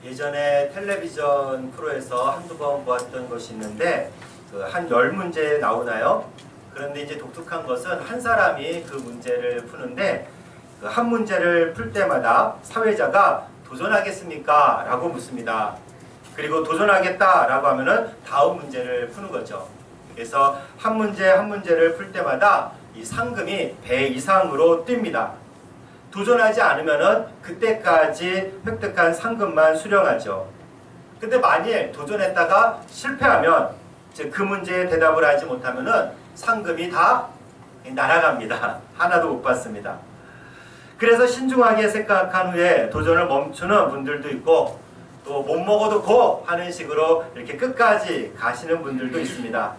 예전에 텔레비전 프로에서 한두 번 보았던 것이 있는데 한 10문제 나오나요? 그런데 이제 독특한 것은 한 사람이 그 문제를 푸는데 그 한 문제를 풀 때마다 사회자가 도전하겠습니까? 라고 묻습니다. 그리고 도전하겠다 라고 하면은 다음 문제를 푸는 거죠. 그래서 한 문제를 풀 때마다 이 상금이 배 이상으로 뜁니다. 도전하지 않으면은 그때까지 획득한 상금만 수령하죠. 근데 만일 도전했다가 실패하면 즉 그 문제에 대답을 하지 못하면은 상금이 다 날아갑니다. 하나도 못 받습니다. 그래서 신중하게 생각한 후에 도전을 멈추는 분들도 있고 또 못 먹어도 고 하는 식으로 이렇게 끝까지 가시는 분들도 있습니다.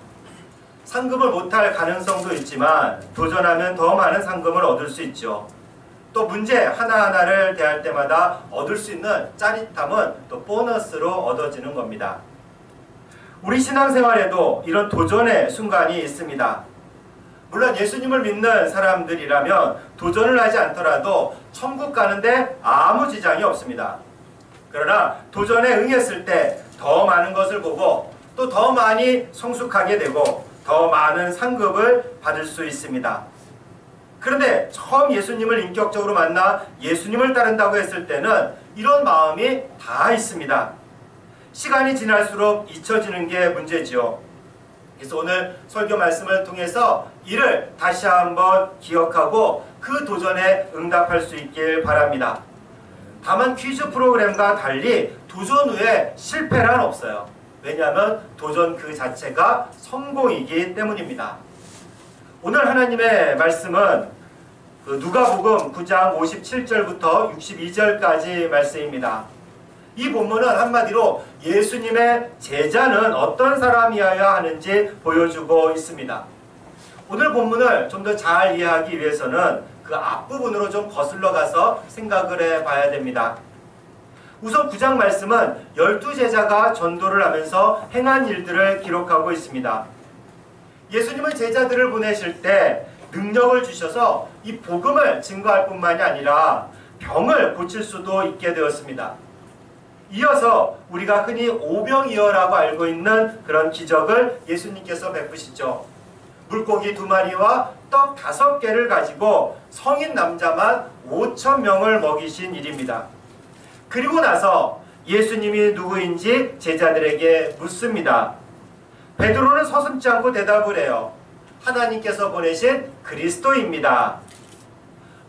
상금을 못할 가능성도 있지만 도전하면 더 많은 상금을 얻을 수 있죠. 또 문제 하나하나를 대할 때마다 얻을 수 있는 짜릿함은 또 보너스로 얻어지는 겁니다. 우리 신앙생활에도 이런 도전의 순간이 있습니다. 물론 예수님을 믿는 사람들이라면 도전을 하지 않더라도 천국 가는데 아무 지장이 없습니다. 그러나 도전에 응했을 때 더 많은 것을 보고 또 더 많이 성숙하게 되고 더 많은 상급을 받을 수 있습니다. 그런데 처음 예수님을 인격적으로 만나 예수님을 따른다고 했을 때는 이런 마음이 다 있습니다. 시간이 지날수록 잊혀지는 게 문제지요. 그래서 오늘 설교 말씀을 통해서 이를 다시 한번 기억하고 그 도전에 응답할 수 있길 바랍니다. 다만 퀴즈 프로그램과 달리 도전 후에 실패란 없어요. 왜냐하면 도전 그 자체가 성공이기 때문입니다. 오늘 하나님의 말씀은 누가복음 9장 57절부터 62절까지 말씀입니다. 이 본문은 한마디로 예수님의 제자는 어떤 사람이어야 하는지 보여주고 있습니다. 오늘 본문을 좀 더 잘 이해하기 위해서는 그 앞부분으로 좀 거슬러 가서 생각을 해봐야 됩니다. 우선 9장 말씀은 12제자가 전도를 하면서 행한 일들을 기록하고 있습니다. 예수님은 제자들을 보내실 때 능력을 주셔서 이 복음을 증거할 뿐만이 아니라 병을 고칠 수도 있게 되었습니다. 이어서 우리가 흔히 오병이어라고 알고 있는 그런 기적을 예수님께서 베푸시죠. 물고기 2마리와 떡 5개를 가지고 성인 남자만 5,000명을 먹이신 일입니다. 그리고 나서 예수님이 누구인지 제자들에게 묻습니다. 베드로는 서슴지 않고 대답을 해요. 하나님께서 보내신 그리스도입니다.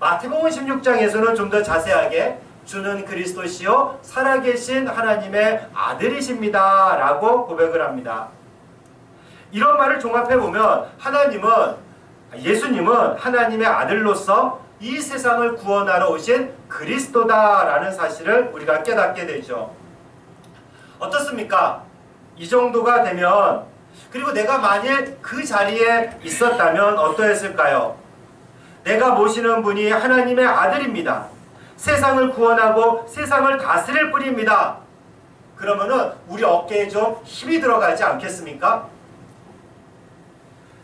마태복음 16장에서는 좀 더 자세하게 주는 그리스도시요 살아계신 하나님의 아들이십니다 라고 고백을 합니다. 이런 말을 종합해보면 예수님은 하나님의 아들로서 이 세상을 구원하러 오신 그리스도다라는 사실을 우리가 깨닫게 되죠. 어떻습니까? 이 정도가 되면 그리고 내가 만일 그 자리에 있었다면 어떠했을까요? 내가 모시는 분이 하나님의 아들입니다. 세상을 구원하고 세상을 다스릴 분입니다. 그러면은 우리 어깨에 좀 힘이 들어가지 않겠습니까?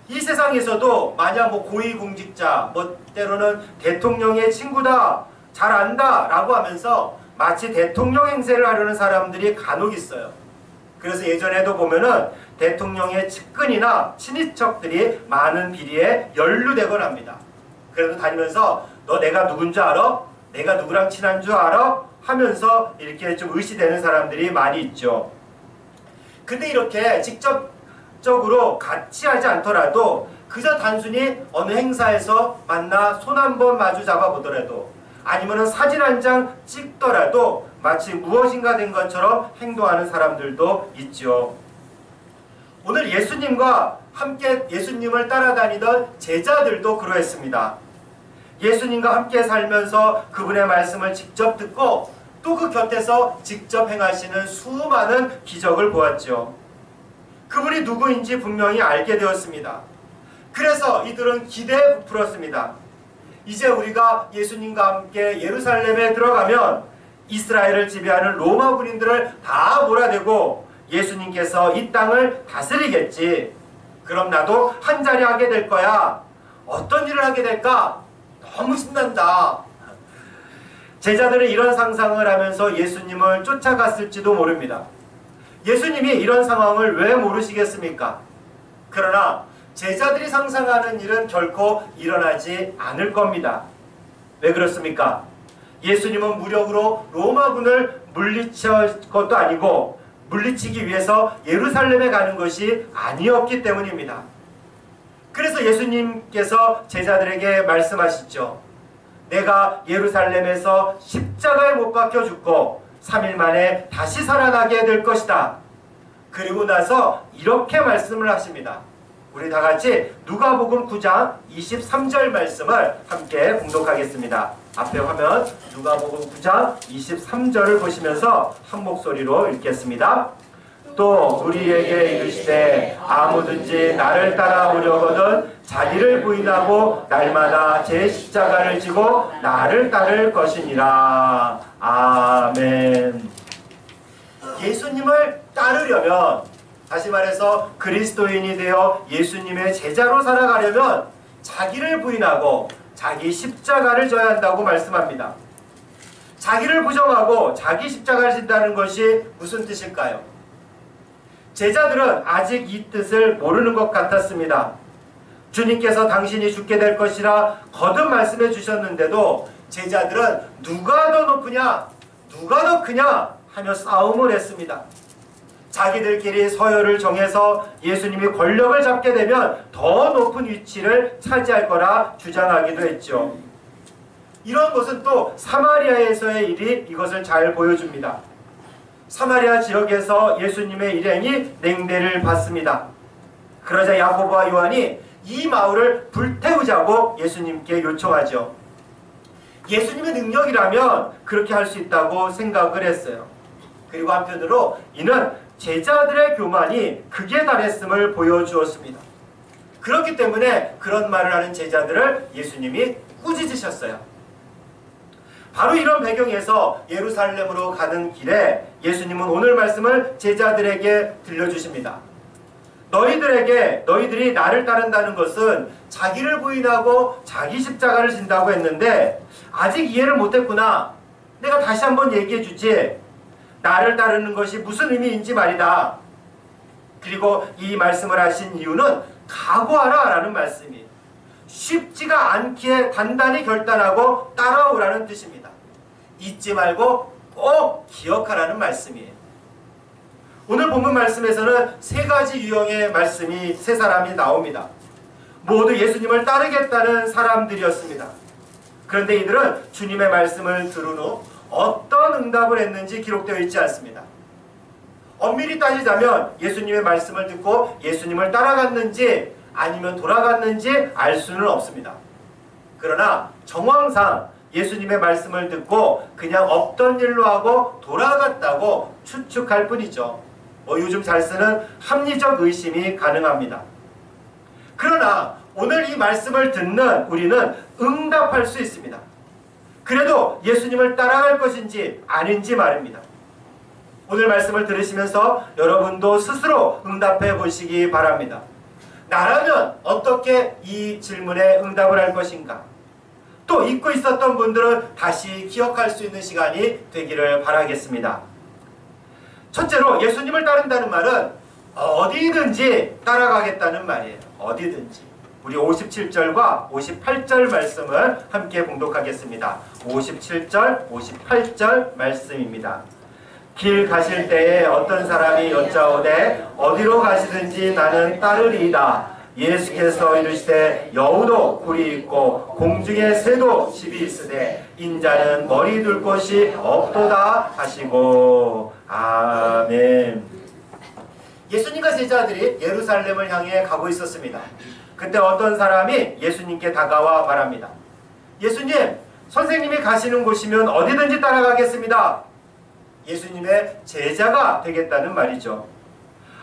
이 세상에서도 만약 고위공직자, 때로는 대통령의 친구다, 잘 안다 라고 하면서 마치 대통령 행세를 하려는 사람들이 간혹 있어요. 그래서 예전에도 보면은 대통령의 측근이나 친인척들이 많은 비리에 연루되곤 합니다. 그래도 다니면서 너 내가 누군 줄 알아? 내가 누구랑 친한 줄 알아? 하면서 이렇게 좀 의시되는 사람들이 많이 있죠. 근데 이렇게 직접적으로 같이 하지 않더라도 그저 단순히 어느 행사에서 만나 손 한번 마주 잡아보더라도 아니면 사진 한 장 찍더라도 마치 무엇인가 된 것처럼 행동하는 사람들도 있죠. 오늘 예수님과 함께 예수님을 따라다니던 제자들도 그러했습니다. 예수님과 함께 살면서 그분의 말씀을 직접 듣고 또 그 곁에서 직접 행하시는 수많은 기적을 보았죠. 그분이 누구인지 분명히 알게 되었습니다. 그래서 이들은 기대에 부풀었습니다. 이제 우리가 예수님과 함께 예루살렘에 들어가면 이스라엘을 지배하는 로마 군인들을 다 몰아내고 예수님께서 이 땅을 다스리겠지. 그럼 나도 한 자리 하게 될 거야. 어떤 일을 하게 될까? 너무 신난다. 제자들은 이런 상상을 하면서 예수님을 쫓아갔을지도 모릅니다. 예수님이 이런 상황을 왜 모르시겠습니까? 그러나 제자들이 상상하는 일은 결코 일어나지 않을 겁니다. 왜 그렇습니까? 예수님은 무력으로 로마군을 물리칠 것도 아니고 물리치기 위해서 예루살렘에 가는 것이 아니었기 때문입니다. 그래서 예수님께서 제자들에게 말씀하시죠. 내가 예루살렘에서 십자가에 못 박혀 죽고 3일 만에 다시 살아나게 될 것이다. 그리고 나서 이렇게 말씀을 하십니다. 우리 다 같이 누가복음 9장 23절 말씀을 함께 봉독하겠습니다. 앞에 화면 누가복음 9장 23절을 보시면서 한 목소리로 읽겠습니다. 또 우리에게 이르시되 아무든지 나를 따라오려거든 자기를 부인하고 날마다 제 십자가를 지고 나를 따를 것이니라. 아멘. 예수님을 따르려면, 다시 말해서 그리스도인이 되어 예수님의 제자로 살아가려면 자기를 부인하고 자기 십자가를 져야 한다고 말씀합니다. 자기를 부정하고 자기 십자가를 진다는 것이 무슨 뜻일까요? 제자들은 아직 이 뜻을 모르는 것 같았습니다. 주님께서 당신이 죽게 될 것이라 거듭 말씀해 주셨는데도 제자들은 누가 더 높으냐, 누가 더 크냐 하며 싸움을 했습니다. 자기들끼리 서열을 정해서 예수님이 권력을 잡게 되면 더 높은 위치를 차지할 거라 주장하기도 했죠. 이런 것은 또 사마리아에서의 일이 이것을 잘 보여줍니다. 사마리아 지역에서 예수님의 일행이 냉대를 받습니다. 그러자 야고보와 요한이 이 마을을 불태우자고 예수님께 요청하죠. 예수님의 능력이라면 그렇게 할 수 있다고 생각을 했어요. 그리고 한편으로 이는 제자들의 교만이 극에 달했음을 보여주었습니다. 그렇기 때문에 그런 말을 하는 제자들을 예수님이 꾸짖으셨어요. 바로 이런 배경에서 예루살렘으로 가는 길에 예수님은 오늘 말씀을 제자들에게 들려주십니다. 너희들이 나를 따른다는 것은 자기를 부인하고 자기 십자가를 진다고 했는데 아직 이해를 못했구나. 내가 다시 한번 얘기해 주지. 나를 따르는 것이 무슨 의미인지 말이다. 그리고 이 말씀을 하신 이유는 각오하라 라는 말씀이에요. 쉽지가 않기에 단단히 결단하고 따라오라는 뜻입니다. 잊지 말고 꼭 기억하라는 말씀이에요. 오늘 본문 말씀에서는 세 가지 유형의 말씀이 세 사람이 나옵니다. 모두 예수님을 따르겠다는 사람들이었습니다. 그런데 이들은 주님의 말씀을 들은 후 어떤 응답을 했는지 기록되어 있지 않습니다. 엄밀히 따지자면 예수님의 말씀을 듣고 예수님을 따라갔는지 아니면 돌아갔는지 알 수는 없습니다. 그러나 정황상 예수님의 말씀을 듣고 그냥 없던 일로 하고 돌아갔다고 추측할 뿐이죠. 요즘 잘 쓰는 합리적 의심이 가능합니다. 그러나 오늘 이 말씀을 듣는 우리는 응답할 수 있습니다. 그래도 예수님을 따라갈 것인지 아닌지 말입니다. 오늘 말씀을 들으시면서 여러분도 스스로 응답해 보시기 바랍니다. 나라면 어떻게 이 질문에 응답을 할 것인가? 또 잊고 있었던 분들은 다시 기억할 수 있는 시간이 되기를 바라겠습니다. 첫째로 예수님을 따른다는 말은 어디든지 따라가겠다는 말이에요. 어디든지. 우리 57절과 58절 말씀을 함께 봉독하겠습니다. 57절, 58절 말씀입니다. 길 가실 때에 어떤 사람이 여짜오되 어디로 가시든지 나는 따르리이다. 예수께서 이르시되 여우도 굴이 있고 공중에 새도 집이 있으되 인자는 머리 둘 곳이 없도다 하시고. 아멘. 예수님과 제자들이 예루살렘을 향해 가고 있었습니다. 그때 어떤 사람이 예수님께 다가와 말합니다. 예수님, 선생님이 가시는 곳이면 어디든지 따라가겠습니다. 예수님의 제자가 되겠다는 말이죠.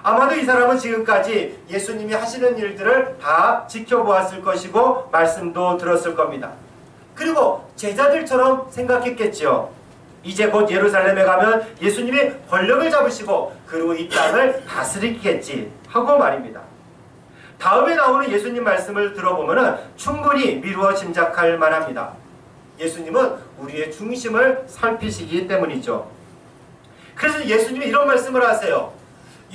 아마도 이 사람은 지금까지 예수님이 하시는 일들을 다 지켜보았을 것이고 말씀도 들었을 겁니다. 그리고 제자들처럼 생각했겠죠. 이제 곧 예루살렘에 가면 예수님이 권력을 잡으시고 그리고 이 땅을 다스리겠지 하고 말입니다. 다음에 나오는 예수님 말씀을 들어보면 충분히 미루어 짐작할 만합니다. 예수님은 우리의 중심을 살피시기 때문이죠. 그래서 예수님이 이런 말씀을 하세요.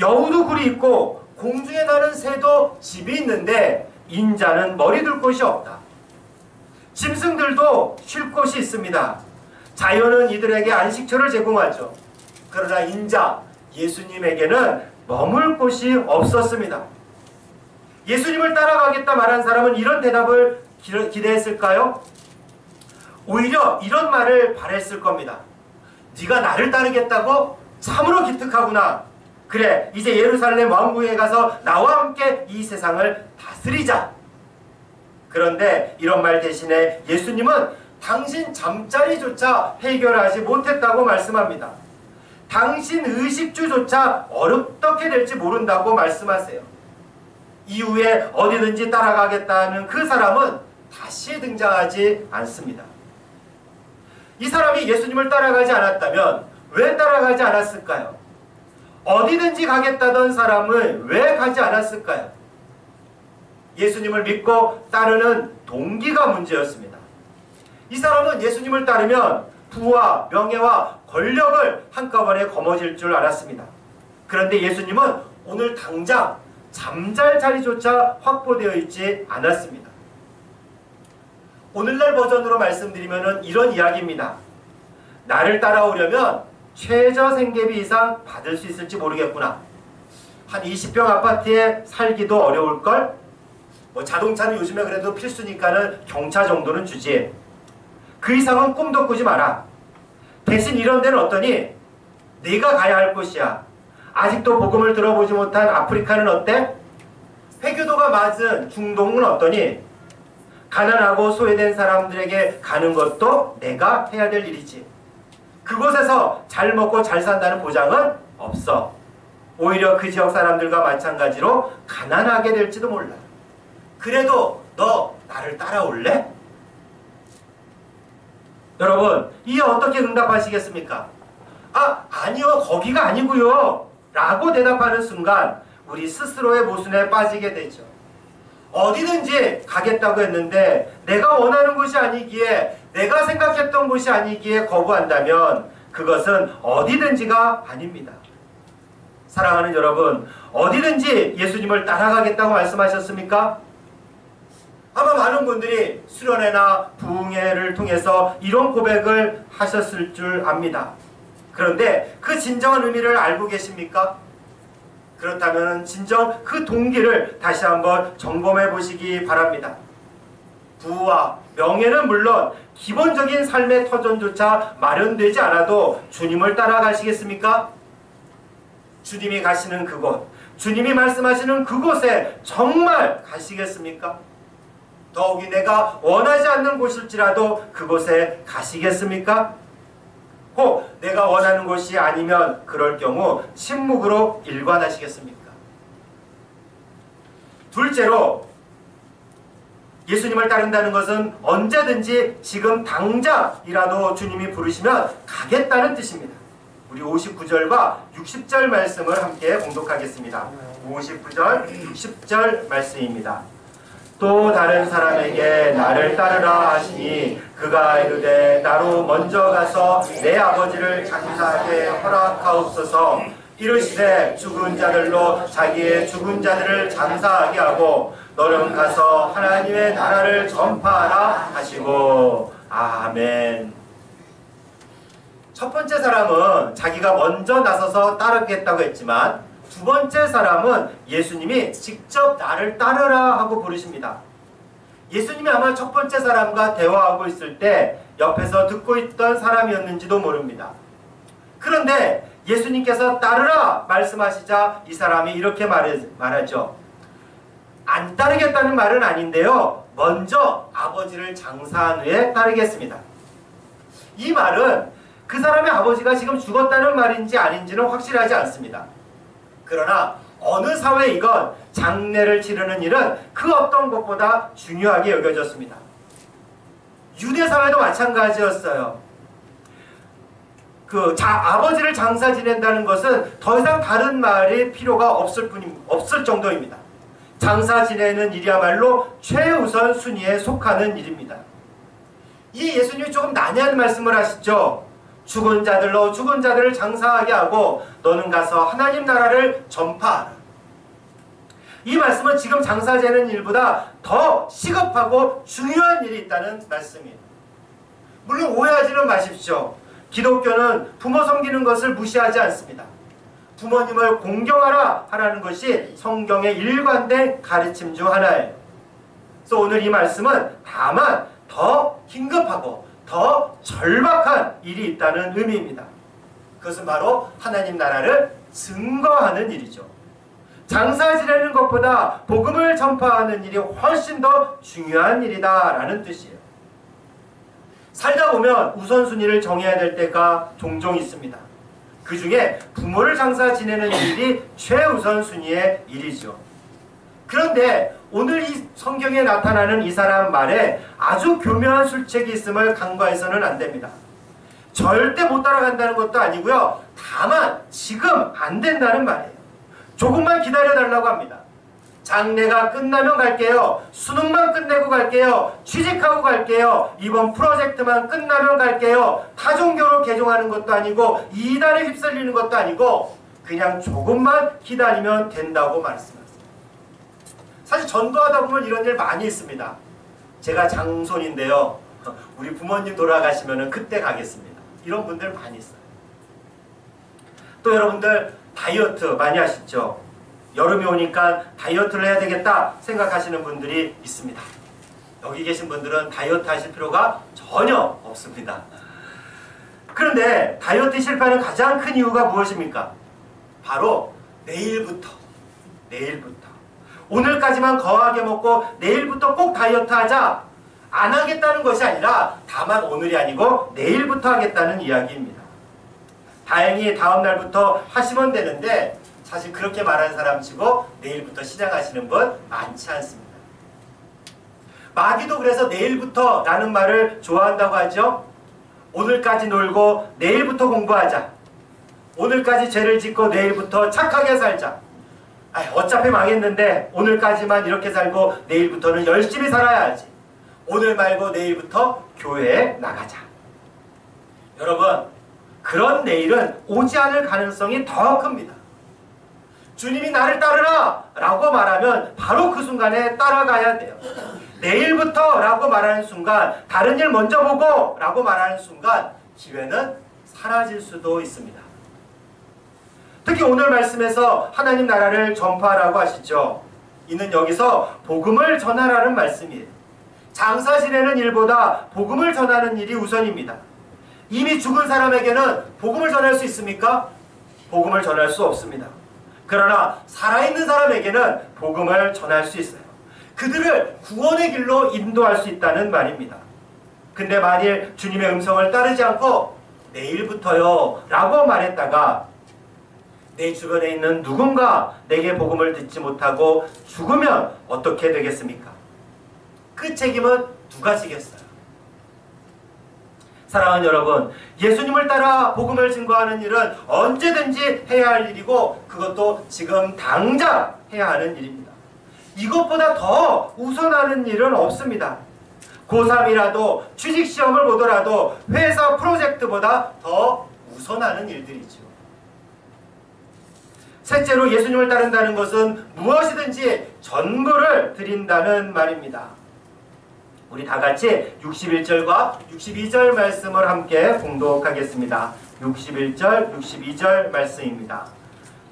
여우도 굴이 있고 공중에 나는 새도 집이 있는데 인자는 머리 둘 곳이 없다. 짐승들도 쉴 곳이 있습니다. 자연은 이들에게 안식처를 제공하죠. 그러나 인자, 예수님에게는 머물 곳이 없었습니다. 예수님을 따라가겠다 말한 사람은 이런 대답을 기대했을까요? 오히려 이런 말을 바랬을 겁니다. 네가 나를 따르겠다고? 참으로 기특하구나. 그래, 이제 예루살렘 왕궁에 가서 나와 함께 이 세상을 다스리자. 그런데 이런 말 대신에 예수님은 당신 잠자리조차 해결하지 못했다고 말씀합니다. 당신 의식주조차 어떻게 될지 모른다고 말씀하세요. 이후에 어디든지 따라가겠다는 그 사람은 다시 등장하지 않습니다. 이 사람이 예수님을 따라가지 않았다면 왜 따라가지 않았을까요? 어디든지 가겠다던 사람은 왜 가지 않았을까요? 예수님을 믿고 따르는 동기가 문제였습니다. 이 사람은 예수님을 따르면 부와 명예와 권력을 한꺼번에 거머쥘 줄 알았습니다. 그런데 예수님은 오늘 당장 잠잘 자리조차 확보되어 있지 않았습니다. 오늘날 버전으로 말씀드리면 이런 이야기입니다. 나를 따라오려면 최저 생계비 이상 받을 수 있을지 모르겠구나. 한 20평 아파트에 살기도 어려울걸? 자동차는 요즘에 그래도 필수니까는 경차 정도는 주지. 그 이상은 꿈도 꾸지 마라. 대신 이런 데는 어떠니? 네가 가야 할 곳이야. 아직도 복음을 들어보지 못한 아프리카는 어때? 회교도가 맞은 중동은 어떠니? 가난하고 소외된 사람들에게 가는 것도 내가 해야 될 일이지. 그곳에서 잘 먹고 잘 산다는 보장은 없어. 오히려 그 지역 사람들과 마찬가지로 가난하게 될지도 몰라. 그래도 너 나를 따라올래? 여러분, 이에 어떻게 응답하시겠습니까? 아니요, 거기가 아니고요 라고 대답하는 순간 우리 스스로의 모순에 빠지게 되죠. 어디든지 가겠다고 했는데 내가 원하는 곳이 아니기에, 내가 생각했던 곳이 아니기에 거부한다면 그것은 어디든지가 아닙니다. 사랑하는 여러분, 어디든지 예수님을 따라가겠다고 말씀하셨습니까? 아마 많은 분들이 수련회나 부흥회를 통해서 이런 고백을 하셨을 줄 압니다. 그런데 그 진정한 의미를 알고 계십니까? 그렇다면 진정 그 동기를 다시 한번 점검해 보시기 바랍니다. 부와 명예는 물론 기본적인 삶의 터전조차 마련되지 않아도 주님을 따라가시겠습니까? 주님이 가시는 그곳, 주님이 말씀하시는 그곳에 정말 가시겠습니까? 더욱이 내가 원하지 않는 곳일지라도 그곳에 가시겠습니까? 혹 내가 원하는 곳이 아니면 그럴 경우 침묵으로 일관하시겠습니까? 둘째로, 예수님을 따른다는 것은 언제든지 지금 당장이라도 주님이 부르시면 가겠다는 뜻입니다. 우리 59절과 60절 말씀을 함께 봉독하겠습니다. 59절, 60절 말씀입니다. 또 다른 사람에게 나를 따르라 하시니 그가 이르되 나로 먼저 가서 내 아버지를 장사하게 허락하옵소서. 이르시되 죽은 자들로 자기의 죽은 자들을 장사하게 하고 너는 가서 하나님의 나라를 전파하라 하시고. 아멘. 첫 번째 사람은 자기가 먼저 나서서 따르겠다고 했지만 두 번째 사람은 예수님이 직접 나를 따르라 하고 부르십니다. 예수님이 아마 첫 번째 사람과 대화하고 있을 때 옆에서 듣고 있던 사람이었는지도 모릅니다. 그런데 예수님께서 따르라 말씀하시자 이 사람이 이렇게 말하죠. 안 따르겠다는 말은 아닌데요, 먼저 아버지를 장사한 후에 따르겠습니다. 이 말은 그 사람의 아버지가 지금 죽었다는 말인지 아닌지는 확실하지 않습니다. 그러나 어느 사회이건 장례를 치르는 일은 그 어떤 것보다 중요하게 여겨졌습니다. 유대 사회도 마찬가지였어요. 아버지를 장사 지낸다는 것은 더 이상 다른 말이 필요가 없을 정도입니다. 장사 지내는 일이야말로 최우선 순위에 속하는 일입니다. 이 예수님이 조금 난해한 말씀을 하시죠. 죽은 자들로 죽은 자들을 장사하게 하고 너는 가서 하나님 나라를 전파하라. 이 말씀은 지금 장사 되는 일보다 더 시급하고 중요한 일이 있다는 말씀이에요. 물론 오해하지는 마십시오. 기독교는 부모 섬기는 것을 무시하지 않습니다. 부모님을 공경하라 하라는 것이 성경의 일관된 가르침 중 하나예요. 그래서 오늘 이 말씀은 다만 더 긴급하고 더 절박한 일이 있다는 의미입니다. 그것은 바로 하나님 나라를 증거하는 일이죠. 장사 지내는 것보다 복음을 전파하는 일이 훨씬 더 중요한 일이다라는 뜻이에요. 살다 보면 우선순위를 정해야 될 때가 종종 있습니다. 그 중에 부모를 장사 지내는 일이 최우선순위의 일이죠. 그런데 오늘 이 성경에 나타나는 이 사람 말에 아주 교묘한 술책이 있음을 간과해서는 안 됩니다. 절대 못 따라간다는 것도 아니고요. 다만 지금 안 된다는 말이에요. 조금만 기다려달라고 합니다. 장례가 끝나면 갈게요. 수능만 끝내고 갈게요. 취직하고 갈게요. 이번 프로젝트만 끝나면 갈게요. 타종교로 개종하는 것도 아니고 이단에 휩쓸리는 것도 아니고 그냥 조금만 기다리면 된다고 말씀하세요. 사실 전도하다 보면 이런 일 많이 있습니다. 제가 장손인데요. 우리 부모님 돌아가시면 그때 가겠습니다. 이런 분들 많이 있어요. 또 여러분들 다이어트 많이 하시죠? 여름이 오니까 다이어트를 해야 되겠다 생각하시는 분들이 있습니다. 여기 계신 분들은 다이어트 하실 필요가 전혀 없습니다. 그런데 다이어트 실패하는 가장 큰 이유가 무엇입니까? 바로 내일부터 오늘까지만 거하게 먹고 내일부터 꼭 다이어트 하자 안 하겠다는 것이 아니라 다만 오늘이 아니고 내일부터 하겠다는 이야기입니다. 다행히 다음 날부터 하시면 되는데 사실 그렇게 말하는 사람 치고 내일부터 시작하시는 분 많지 않습니다. 마귀도 그래서 내일부터 라는 말을 좋아한다고 하죠. 오늘까지 놀고 내일부터 공부하자. 오늘까지 죄를 짓고 내일부터 착하게 살자. 어차피 망했는데 오늘까지만 이렇게 살고 내일부터는 열심히 살아야지. 오늘 말고 내일부터 교회에 나가자. 여러분, 그런 내일은 오지 않을 가능성이 더 큽니다. 주님이 나를 따르라 라고 말하면 바로 그 순간에 따라가야 돼요. 내일부터 라고 말하는 순간, 다른 일 먼저 보고 라고 말하는 순간 기회는 사라질 수도 있습니다. 특히 오늘 말씀에서 하나님 나라를 전파하라고 하시죠. 이는 여기서 복음을 전하라는 말씀이에요. 장사 지내는 일보다 복음을 전하는 일이 우선입니다. 이미 죽은 사람에게는 복음을 전할 수 있습니까? 복음을 전할 수 없습니다. 그러나 살아있는 사람에게는 복음을 전할 수 있어요. 그들을 구원의 길로 인도할 수 있다는 말입니다. 근데 만일 주님의 음성을 따르지 않고 내일부터요 라고 말했다가 내 주변에 있는 누군가 내게 복음을 듣지 못하고 죽으면 어떻게 되겠습니까? 그 책임은 누가 지겠어요? 사랑하는 여러분, 예수님을 따라 복음을 증거하는 일은 언제든지 해야 할 일이고 그것도 지금 당장 해야 하는 일입니다. 이것보다 더 우선하는 일은 없습니다. 고3이라도 취직시험을 보더라도 회사 프로젝트보다 더 우선하는 일들이죠. 셋째로 예수님을 따른다는 것은 무엇이든지 전부를 드린다는 말입니다. 우리 다같이 61절과 62절 말씀을 함께 봉독하겠습니다. 61절, 62절 말씀입니다.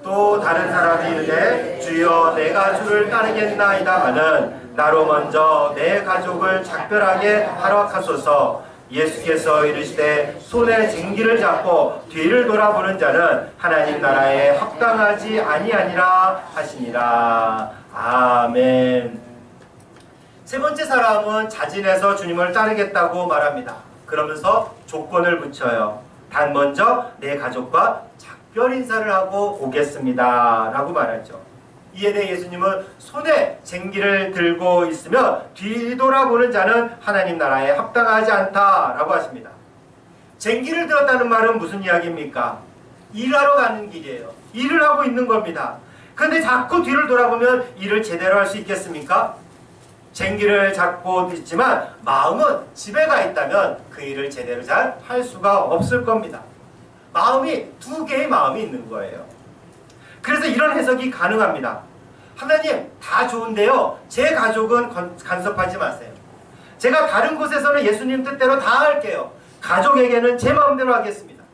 또 다른 사람이 이르되 주여 내가 주를 따르겠나이다 하는 나로 먼저 내 가족을 작별하게 하락하소서. 예수께서 이르시되 손에 쟁기를 잡고 뒤를 돌아보는 자는 하나님 나라에 합당하지 아니하니라 하시니라. 아멘. 세 번째 사람은 자진해서 주님을 따르겠다고 말합니다. 그러면서 조건을 붙여요. 단 먼저 내 가족과 작별 인사를 하고 오겠습니다 라고 말하죠. 이에 대해 예수님은 손에 쟁기를 들고 있으면 뒤돌아보는 자는 하나님 나라에 합당하지 않다라고 하십니다. 쟁기를 들었다는 말은 무슨 이야기입니까? 일하러 가는 길이에요. 일을 하고 있는 겁니다. 그런데 자꾸 뒤를 돌아보면 일을 제대로 할 수 있겠습니까? 쟁기를 잡고 있지만 마음은 집에 가 있다면 그 일을 제대로 잘 할 수가 없을 겁니다. 마음이 두 개의 마음이 있는 거예요. 그래서 이런 해석이 가능합니다. 하나님 다 좋은데요, 제 가족은 간섭하지 마세요. 제가 다른 곳에서는 예수님 뜻대로 다 할게요. 가족에게는 제 마음대로 하겠습니다.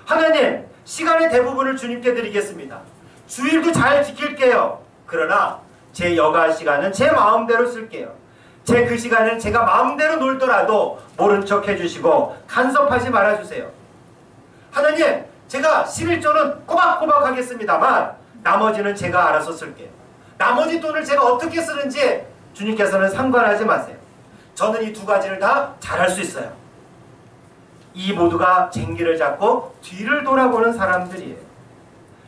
하나님 시간의 대부분을 주님께 드리겠습니다. 주일도 잘 지킬게요. 그러나 제 여가 시간은 제 마음대로 쓸게요. 제 그 시간은 제가 마음대로 놀더라도 모른 척 해주시고 간섭하지 말아주세요. 하나님 제가 11조는 꼬박꼬박 하겠습니다만 나머지는 제가 알아서 쓸게요. 나머지 돈을 제가 어떻게 쓰는지 주님께서는 상관하지 마세요. 저는 이 두 가지를 다 잘할 수 있어요. 이 모두가 쟁기를 잡고 뒤를 돌아보는 사람들이에요.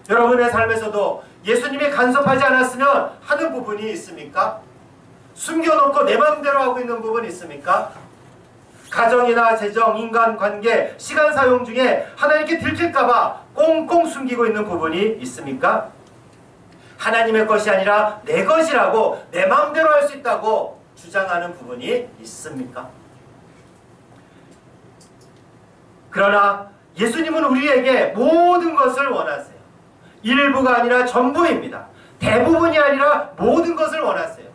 여러분의 삶에서도 예수님이 간섭하지 않았으면 하는 부분이 있습니까? 숨겨놓고 내 마음대로 하고 있는 부분이 있습니까? 가정이나 재정, 인간관계, 시간 사용 중에 하나님께 들킬까봐 꽁꽁 숨기고 있는 부분이 있습니까? 하나님의 것이 아니라 내 것이라고 내 마음대로 할 수 있다고 주장하는 부분이 있습니까? 그러나 예수님은 우리에게 모든 것을 원하세요. 일부가 아니라 전부입니다. 대부분이 아니라 모든 것을 원하세요.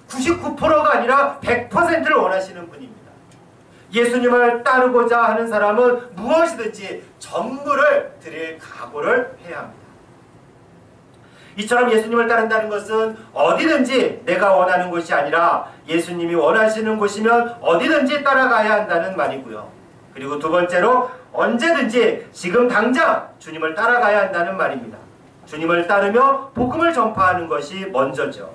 99%가 아니라 100%를 원하시는 분입니다. 예수님을 따르고자 하는 사람은 무엇이든지 전부를 드릴 각오를 해야 합니다. 이처럼 예수님을 따른다는 것은 어디든지 내가 원하는 곳이 아니라 예수님이 원하시는 곳이면 어디든지 따라가야 한다는 말이고요. 그리고 두 번째로 언제든지 지금 당장 주님을 따라가야 한다는 말입니다. 주님을 따르며 복음을 전파하는 것이 먼저죠.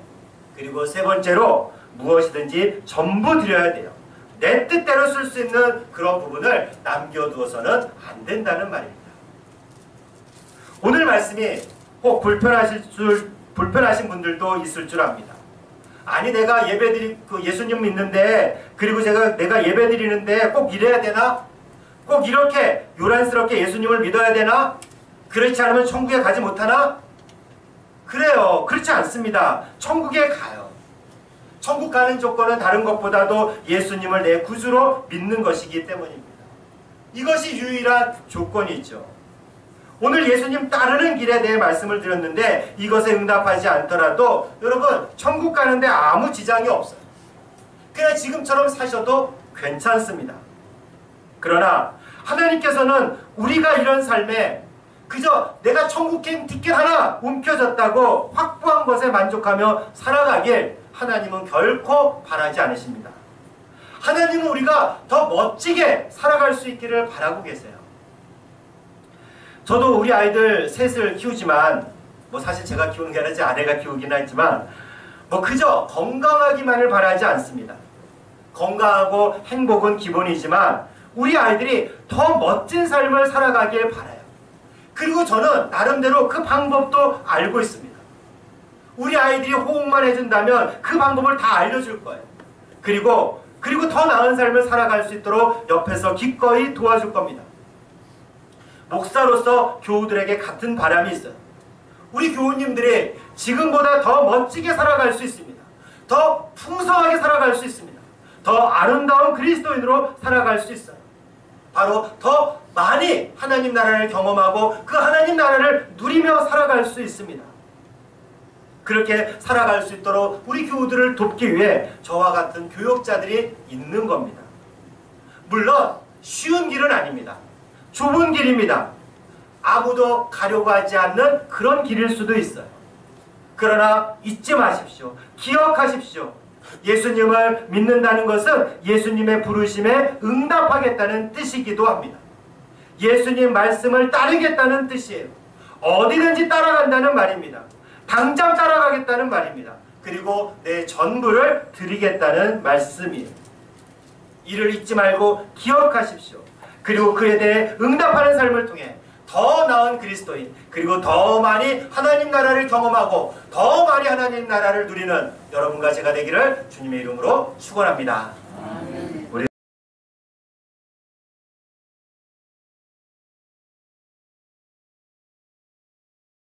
그리고 세 번째로 무엇이든지 전부 드려야 돼요. 내 뜻대로 쓸 수 있는 그런 부분을 남겨두어서는 안 된다는 말입니다. 오늘 말씀이 꼭 불편하신 분들도 있을 줄 압니다. 아니 내가 예수님 믿는데 그리고 내가 예배드리는데 꼭 이래야 되나? 꼭 이렇게 요란스럽게 예수님을 믿어야 되나? 그렇지 않으면 천국에 가지 못하나? 그래요. 그렇지 않습니다. 천국에 가요. 천국 가는 조건은 다른 것보다도 예수님을 내 구주로 믿는 것이기 때문입니다. 이것이 유일한 조건이죠. 오늘 예수님 따르는 길에 대해 말씀을 드렸는데 이것에 응답하지 않더라도 여러분 천국 가는데 아무 지장이 없어요. 그냥 지금처럼 사셔도 괜찮습니다. 그러나 하나님께서는 우리가 이런 삶에 그저 내가 천국행 티켓 하나 움켜졌다고 확보한 것에 만족하며 살아가길 하나님은 결코 바라지 않으십니다. 하나님은 우리가 더 멋지게 살아갈 수 있기를 바라고 계세요. 저도 우리 아이들 셋을 키우지만 사실 제가 키우는 게 아니라 제 아내가 키우긴 하지만 그저 건강하기만을 바라지 않습니다. 건강하고 행복은 기본이지만 우리 아이들이 더 멋진 삶을 살아가길 바라요. 그리고 저는 나름대로 그 방법도 알고 있습니다. 우리 아이들이 호응만 해준다면 그 방법을 다 알려줄 거예요. 그리고 더 나은 삶을 살아갈 수 있도록 옆에서 기꺼이 도와줄 겁니다. 목사로서 교우들에게 같은 바람이 있어요. 우리 교우님들이 지금보다 더 멋지게 살아갈 수 있습니다. 더 풍성하게 살아갈 수 있습니다. 더 아름다운 그리스도인으로 살아갈 수 있어요. 바로 더 많이 하나님 나라를 경험하고 그 하나님 나라를 누리며 살아갈 수 있습니다. 그렇게 살아갈 수 있도록 우리 교우들을 돕기 위해 저와 같은 교역자들이 있는 겁니다. 물론 쉬운 길은 아닙니다. 좁은 길입니다. 아무도 가려고 하지 않는 그런 길일 수도 있어요. 그러나 잊지 마십시오. 기억하십시오. 예수님을 믿는다는 것은 예수님의 부르심에 응답하겠다는 뜻이기도 합니다. 예수님 말씀을 따르겠다는 뜻이에요. 어디든지 따라간다는 말입니다. 당장 따라가겠다는 말입니다. 그리고 내 전부를 드리겠다는 말씀이에요. 이를 잊지 말고 기억하십시오. 그리고 그에 대해 응답하는 삶을 통해 더 나은 그리스도인, 그리고 더 많이 하나님 나라를 경험하고 더 많이 하나님 나라를 누리는 여러분과 제가 되기를 주님의 이름으로 축원합니다.